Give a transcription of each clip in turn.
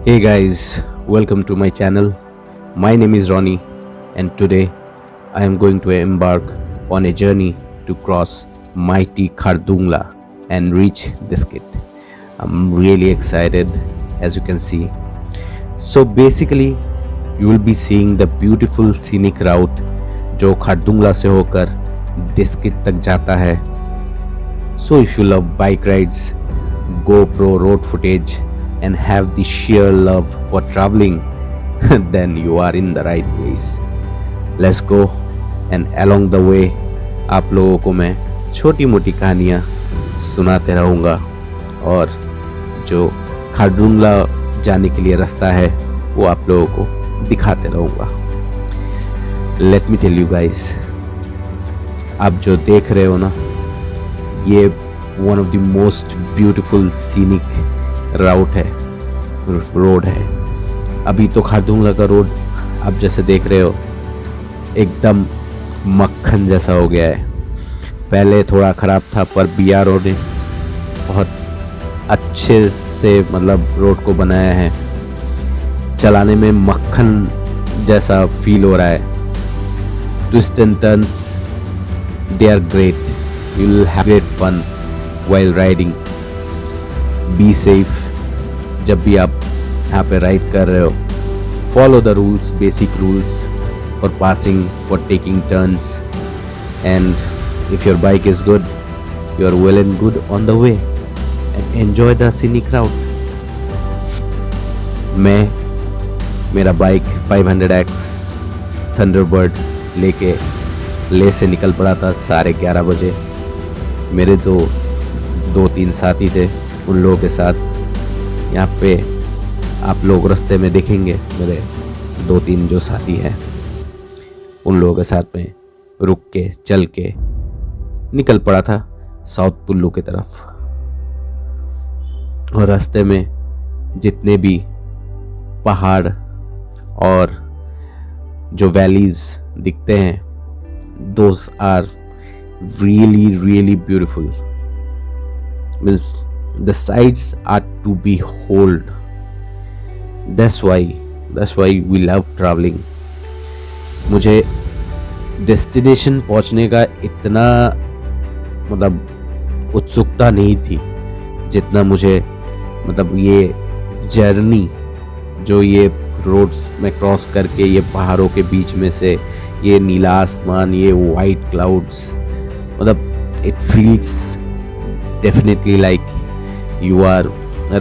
Hey guys, welcome to my channel. My name is Ronnie, and today I am going to embark on a journey to cross mighty Khardungla and reach Diskit. I'm really excited, as you can see. So basically, you will be seeing the beautiful scenic route जो खारदुंगला से होकर डिस्किट तक जाता है. So if you love bike rides, GoPro road footage, and have the sheer love for traveling, then you are in the right place. Let's go, and along the way आप लोगों को मैं छोटी मोटी कहानियाँ सुनाते रहूँगा और जो खारदुंगला जाने के लिए रास्ता है वो आप लोगों को दिखाते रहूँगा. Let me tell you guys, आप जो देख रहे हो ना, ये one of the most beautiful scenic road है. अभी तो खारदुंगला का रोड आप जैसे देख रहे हो एकदम मक्खन जैसा हो गया है. पहले थोड़ा ख़राब था, पर BRO ने बहुत अच्छे से रोड को बनाया है. चलाने में मक्खन जैसा फील हो रहा है. Twist and turns, they are great. You will have great fun while riding. Be safe. जब भी आप यहाँ पे राइड कर रहे हो, follow the rules, basic rules for passing, for taking turns, and if your bike is good, you are well and good on the way, and enjoy the scenic route. मैं मेरा बाइक 500X थंडरबर्ड लेके ले से निकल पड़ा था 11:30 बजे. मेरे तो 2-3 साथी थे, उन लोगों के साथ यहाँ पे आप लोग रास्ते में देखेंगे. मेरे 2-3 जो साथी हैं उन लोगों के साथ में रुक के चल के निकल पड़ा था साउथ कुल्लू की तरफ. और रास्ते में जितने भी पहाड़ और जो वैलीज दिखते हैं, those are really beautiful. Means the sights are to behold. That's why we love traveling. मुझे डेस्टिनेशन पहुंचने का इतना उत्सुकता नहीं थी जितना मुझे ये जर्नी, जो ये रोड्स में क्रॉस करके ये पहाड़ों के बीच में से ये नीला आसमान, ये white clouds, it feels definitely like you are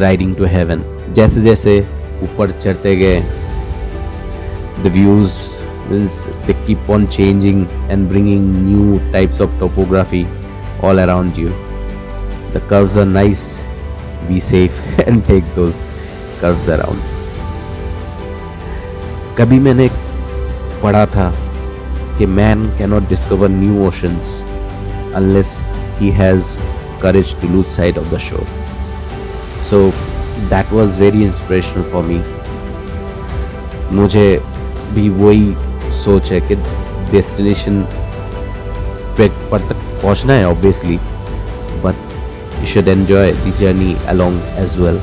riding to heaven. जैसे जैसे ऊपर चढ़ते गए, the views means they keep on changing and bringing new types of topography all around you. The curves are nice. Be safe and take those curves around. कभी मैंने पढ़ा था कि man cannot discover new oceans unless he has courage to lose sight of the shore. So that was very inspirational for me. मुझे भी वही सोच है कि डेस्टिनेशन पर तक पहुंचना है obviously, but you should enjoy the journey along as well.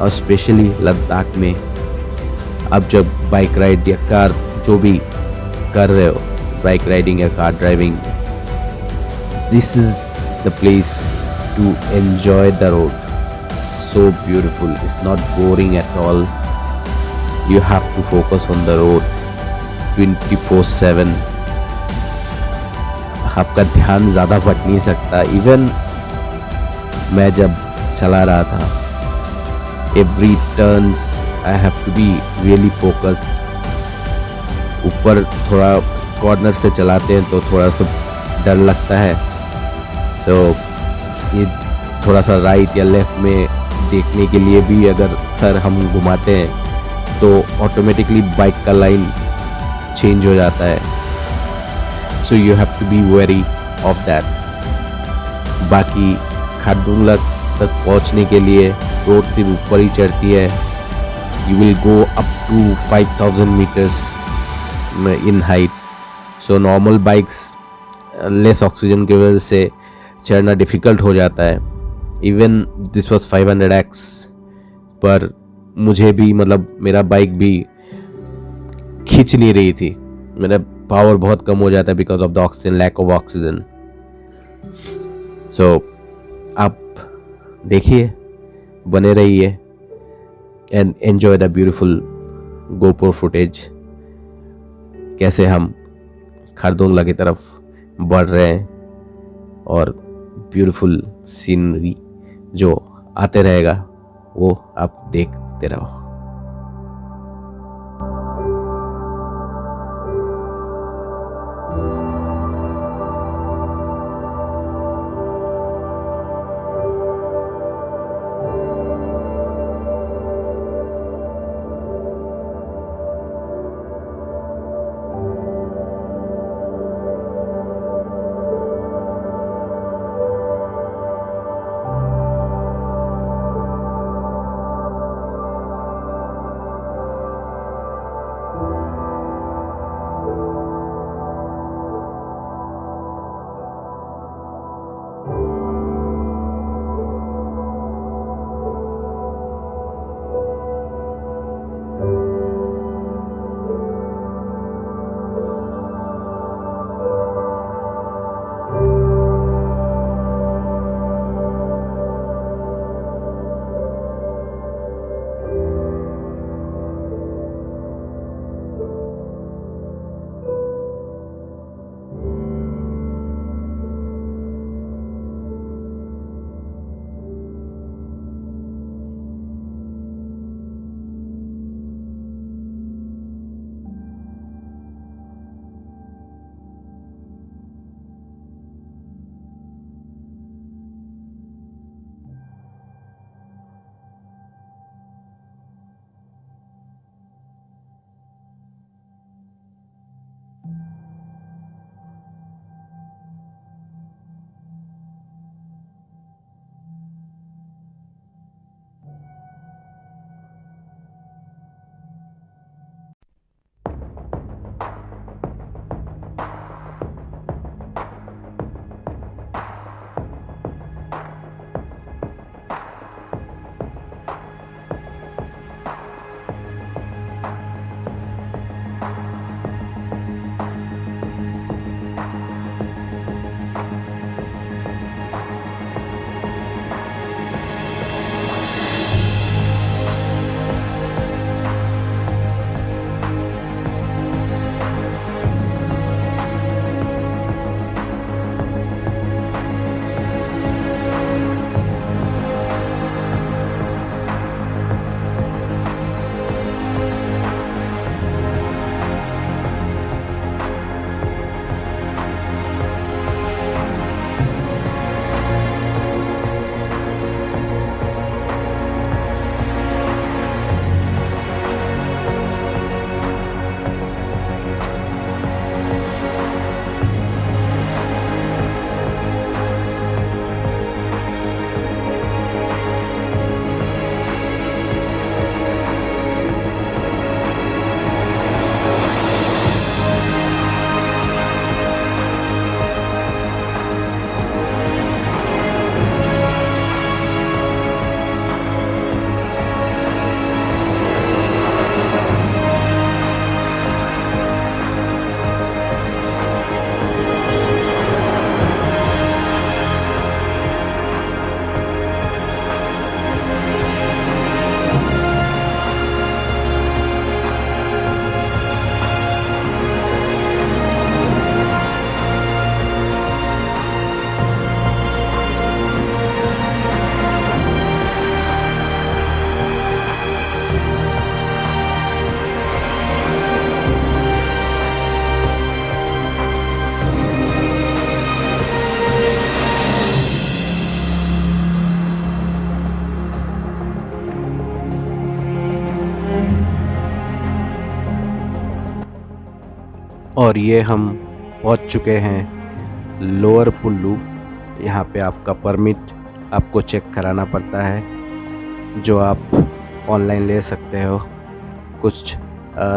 और स्पेशली लद्दाख में अब जब बाइक राइड या कार जो भी कर रहे हो, बाइक राइडिंग या car driving, this is the place to enjoy the road. So beautiful, it's not boring at all. You have to focus on the road 24/7. आपका ध्यान ज़्यादा भटक नहीं सकता. इवन मैं जब चला रहा था, every turns I have to be really focused. ऊपर थोड़ा कॉर्नर से चलाते हैं तो थोड़ा सा डर लगता है. सो ये थोड़ा सा राइट या लेफ्ट में देखने के लिए भी अगर सर हम घुमाते हैं तो ऑटोमेटिकली बाइक का लाइन चेंज हो जाता है. So you have to be very of that. बाकी खारदुंगला तक पहुंचने के लिए रोड सिर्फ ऊपर ही चढ़ती है. You will go up to 5000 meters in height. So normal bikes less oxygen की वजह से चढ़ना डिफ़िकल्ट हो जाता है. इवन दिस वॉज 500X, पर मुझे भी मतलब मेरा बाइक भी खींच नहीं रही थी, मेरा पावर बहुत कम हो जाता है because of the oxygen, lack of oxygen. So आप देखिए, बने रहिए and enjoy the beautiful GoPro footage, कैसे हम खारदुंगला की तरफ बढ़ रहे हैं और ब्यूटीफुल सीनरी जो आते रहेगा वो आप देखते रहो। और ये हम पहुंच चुके हैं लोअर पुल्लू। यहाँ पे आपका परमिट आपको चेक कराना पड़ता है, जो आप ऑनलाइन ले सकते हो। कुछ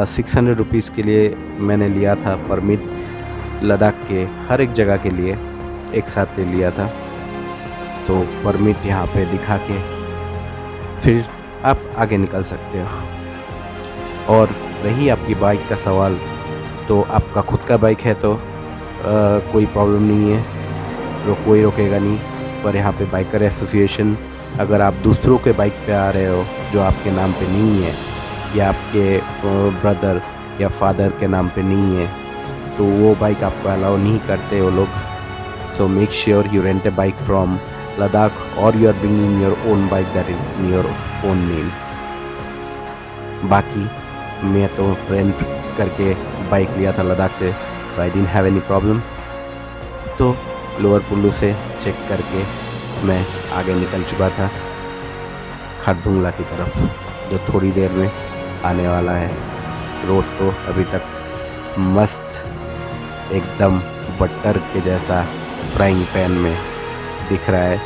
600 रुपीज़ के लिए मैंने लिया था परमिट, लद्दाख के हर एक जगह के लिए एक साथ ले लिया था। तो परमिट यहाँ पे दिखा के फिर आप आगे निकल सकते हो। और रही आपकी बाइक का सवाल, तो आपका खुद का बाइक है तो कोई प्रॉब्लम नहीं है, कोई रोकेगा नहीं। पर यहाँ पे बाइकर एसोसिएशन, अगर आप दूसरों के बाइक पे आ रहे हो जो आपके नाम पे नहीं है, या आपके ब्रदर या फादर के नाम पे नहीं है, तो वो बाइक आपको अलाउ नहीं करते वो लोग। So make sure you rent a bike from Ladakh, और you are bringing your own bike that is in your own name. बाकी मैं तो रेंट करके बाइक लिया था लद्दाख से, so I didn't have any problem. तो लोअर कुल्लू से चेक करके मैं आगे निकल चुका था खारदुंगला की तरफ, जो थोड़ी देर में आने वाला है। रोड तो अभी तक मस्त, एकदम बटर के जैसा फ्राइंग पैन में दिख रहा है।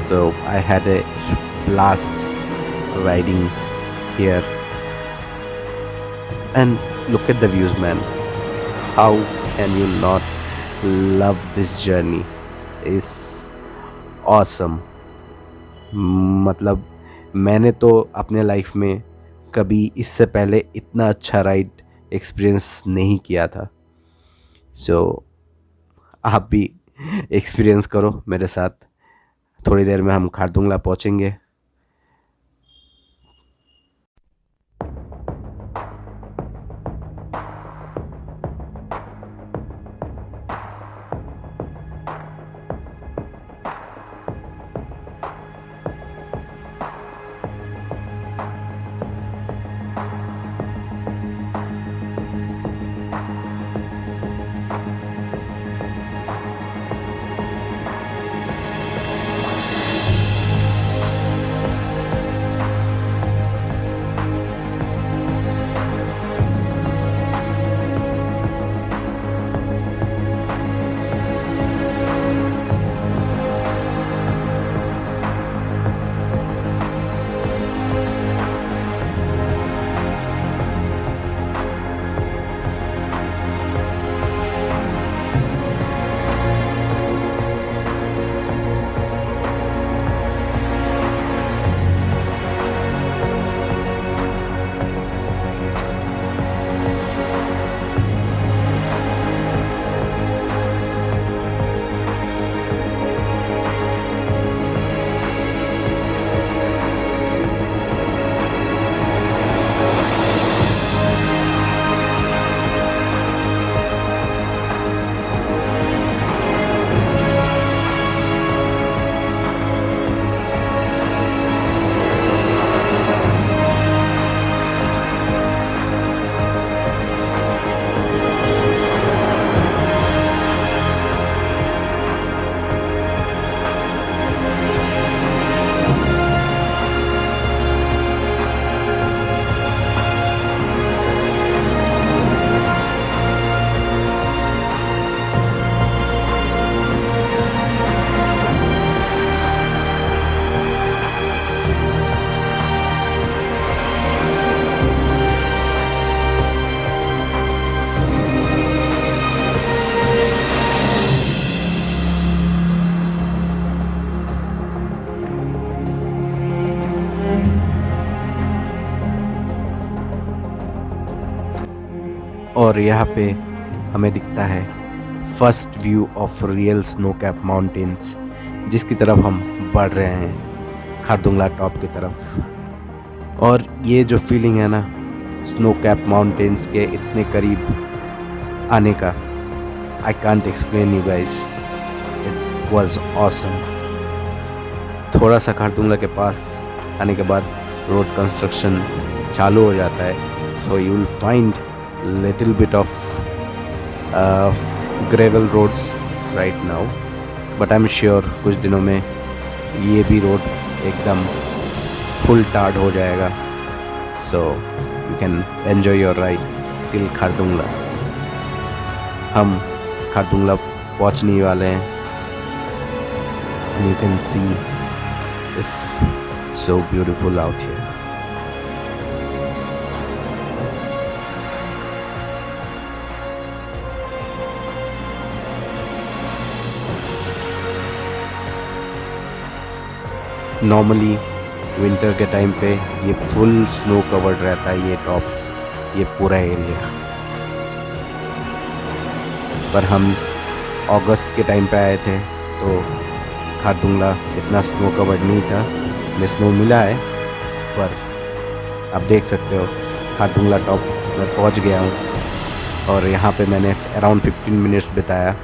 तो I had a blast riding here and look at the views man, how can you not love this journey, is awesome। मतलब मैंने तो अपने लाइफ में कभी इससे पहले इतना अच्छा राइड एक्सपीरियंस नहीं किया था। सो आप भी एक्सपीरियंस करो मेरे साथ। थोड़ी देर में हम खारदुंगला पहुंचेंगे। और यहाँ पे हमें दिखता है first view of real snow cap mountains, जिसकी तरफ हम बढ़ रहे हैं खारदुंगला टॉप की तरफ। और ये जो फीलिंग है ना स्नो कैप माउंटेन्स के इतने करीब आने का, I can't explain you guys, it was awesome. थोड़ा सा खारदुंगला के पास आने के बाद रोड कंस्ट्रक्शन चालू हो जाता है, so you will find little bit of gravel roads right now, but I'm sure कुछ दिनों में ये भी रोड एकदम फुल टार्ड हो जाएगा, so you can enjoy your ride till Khardungla. हम खारदुंगला पहुंचने ही वाले हैं, and you can see it's so beautiful out here। Normally winter के टाइम पे ये फुल स्नो कवर्ड रहता है, ये टॉप, ये पूरा एरिया। पर हम अगस्त के टाइम पे आए थे तो खारदुंगला इतना स्नो कवर्ड नहीं था, हमें स्नो मिला है। पर आप देख सकते हो खारदुंगला टॉप मैं पहुंच गया हूँ और यहाँ पे मैंने अराउंड 15 मिनट्स बिताया।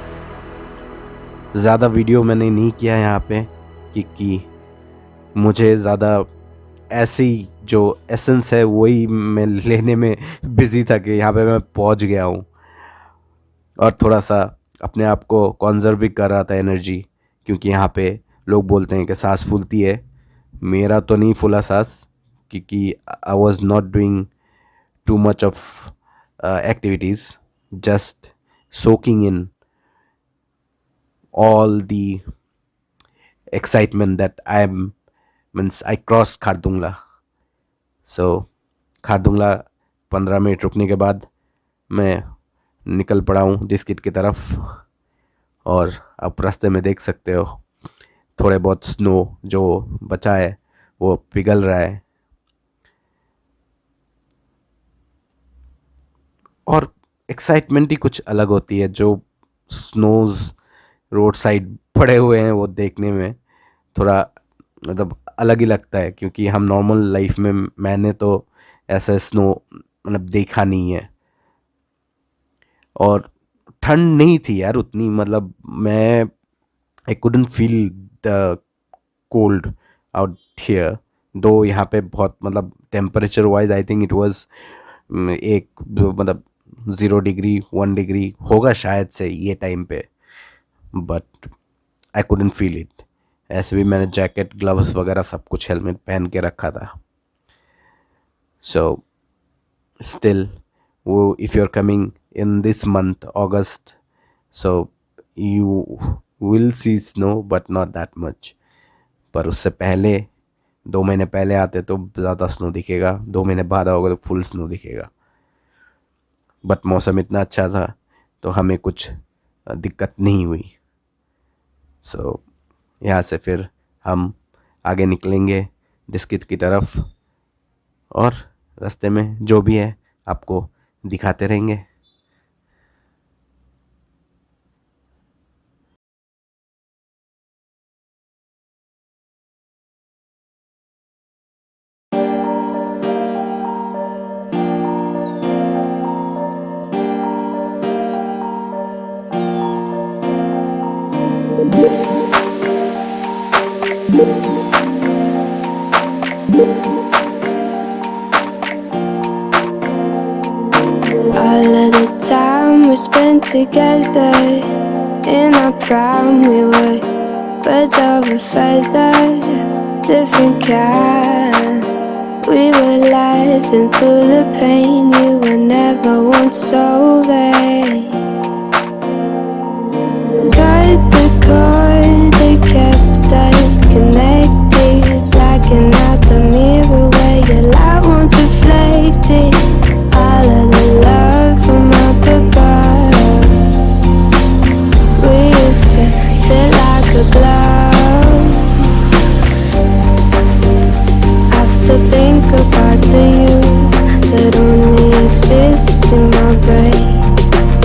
ज़्यादा वीडियो मैंने नहीं किया यहाँ पे क्योंकि मुझे ज़्यादा ऐसी जो एसेंस है वही मैं लेने में बिज़ी था कि यहाँ पे मैं पहुँच गया हूँ, और थोड़ा सा अपने आप को कॉन्जर्व भी कर रहा था एनर्जी, क्योंकि यहाँ पे लोग बोलते हैं कि सांस फूलती है। मेरा तो नहीं फूला सांस क्योंकि I was not doing too much of activities, just soaking in all the excitement that I crossed Khardungla. So Khardungla 15 minute रुकने के बाद मैं निकल पड़ा हूँ डिस्किट की तरफ, और आप रास्ते में देख सकते हो थोड़े बहुत स्नो जो बचा है वो पिघल रहा है। और एक्साइटमेंट ही कुछ अलग होती है, जो स्नोज रोड साइड पड़े हुए हैं वो देखने में थोड़ा मतलब अलग ही लगता है, क्योंकि हम नॉर्मल लाइफ में मैंने तो ऐसा स्नो मतलब देखा नहीं है। और ठंड नहीं थी यार उतनी, मतलब मैं I couldn't feel the cold out here, दो यहाँ पे बहुत मतलब temperature wise I think it was एक मतलब 0 डिग्री 1 डिग्री होगा शायद से ये टाइम पे, but I couldn't feel it. ऐसे भी मैंने जैकेट ग्लव्स वगैरह सब कुछ हेलमेट पहन के रखा था। सो स्टिल वो if you are coming in this month August, so you will see snow but not that much. पर उससे पहले 2 महीने पहले आते तो ज़्यादा स्नो दिखेगा, 2 महीने बाद आओगे तो फुल स्नो दिखेगा। बट मौसम इतना अच्छा था तो हमें कुछ दिक्कत नहीं हुई। सो यहाँ से फिर हम आगे निकलेंगे डिस्किट की तरफ, और रास्ते में जो भी है आपको दिखाते रहेंगे। All of the time we spent together, in our prime we were birds of a feather, different kind. We were laughing through the pain, you were never once so vain. Cut the cord that kept us connected, blacking out the mirror where your light once reflected. All of the love from up above, we used to feel like a glove. I still think about the you that only exists in my brain.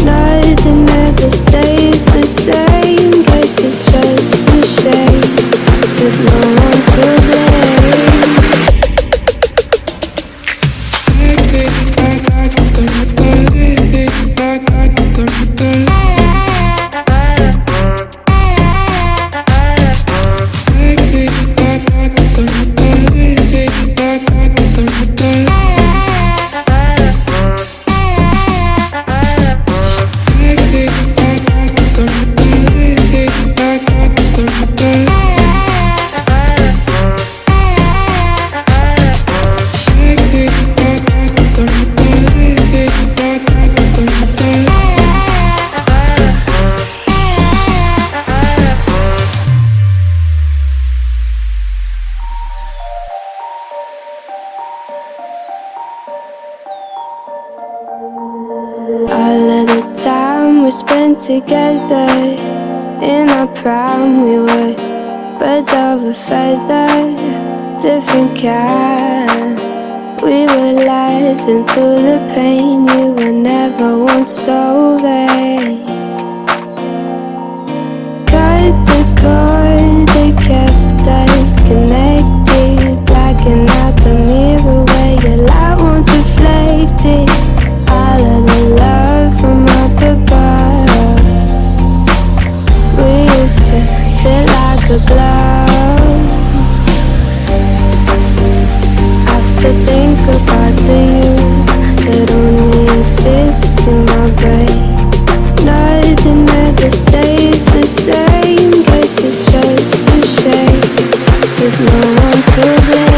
Nothing ever stays the same. Guess it's just a shame with no one to blame. All of the time we spent together, in our prime we were birds of a feather, different kind. We were laughing through the pain. You were never once so vague. Cut the cord that kept us connected, blacking out the mirror where your light once reflected. All of the love from up above. We used to feel like a glove. I still think about the you that only exists in my brain. Nothing ever stays the same. Guess it's just a shame with no one to blame.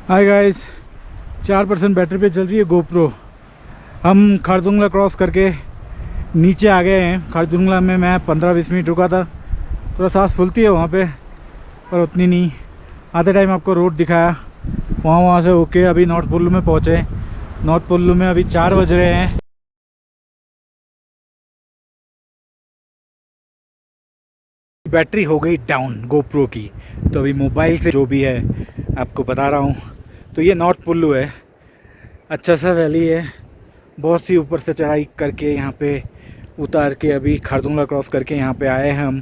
Hi guys, 4% battery पे चल रही है GoPro. हम Khardungla cross करके नीचे आ गए हैं। खारदुंगला में मैं 15-20 मिनट रुका था। थोड़ा सांस फूलती है वहाँ पे, पर उतनी नहीं। आधे टाइम आपको रोड दिखाया, वहाँ से होके अभी नॉर्थ पोल्लू में पहुँचे। नॉर्थ पोल्लू में अभी 4 बज रहे हैं। बैटरी हो गई डाउन गोप्रो की, तो अभी मोबाइल से जो भी है आपको बता रहा हूँ। तो ये नॉर्थ पोल्लू है, अच्छा सा वैली है। बहुत सी ऊपर से चढ़ाई करके यहाँ पे उतार के अभी खारदुंगला क्रॉस करके यहाँ पे आए हैं हम।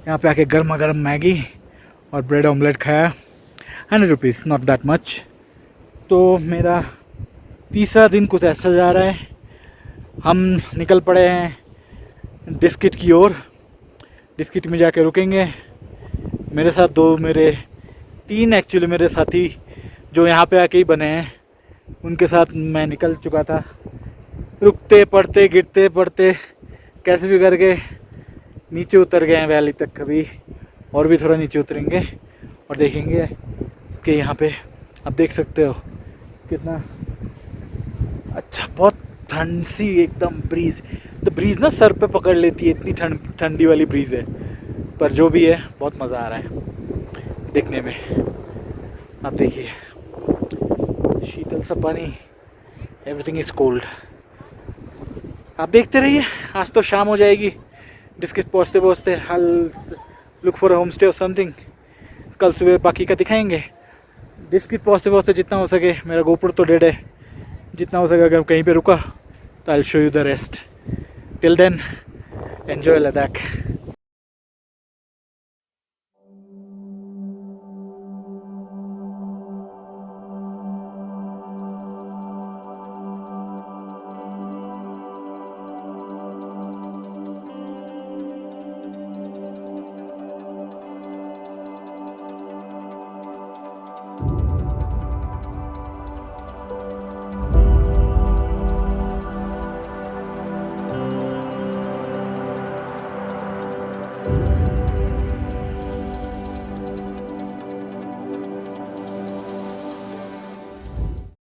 यहाँ पे आके गर्मा गर्म मैगी और ब्रेड ऑमलेट खाया। 100 रुपीज़, नॉट दैट मच। तो मेरा तीसरा दिन कुछ ऐसा जा रहा है। हम निकल पड़े हैं डिस्किट की ओर। डिस्किट में जाके रुकेंगे। मेरे साथ तीन एक्चुअली मेरे साथी जो यहाँ पे आके ही बने हैं, उनके साथ मैं निकल चुका था। रुकते पड़ते गिरते पड़ते कैसे भी करके नीचे उतर गए हैं वैली तक। कभी और भी थोड़ा नीचे उतरेंगे और देखेंगे कि यहाँ पे आप देख सकते हो कितना अच्छा, बहुत ठंड सी एकदम ब्रीज़। तो ब्रीज़ ना सर पे पकड़ लेती है, इतनी ठंडी वाली ब्रीज़ है। पर जो भी है बहुत मज़ा आ रहा है देखने में। आप देखिए शीतल सा पानी, एवरीथिंग इज़ कोल्ड। आप देखते रहिए, आज तो शाम हो जाएगी। डिस्किट पहुँचते पहुँचते हल लुक फॉर होम स्टे और समथिंग। कल सुबह बाकी का दिखाएंगे। डिस्किट पहुँचते पहुँचते जितना हो सके, मेरा गोप्रो तो डेड है, जितना हो सके अगर कहीं पे रुका तो I will show you the rest. Till then enjoy Ladakh.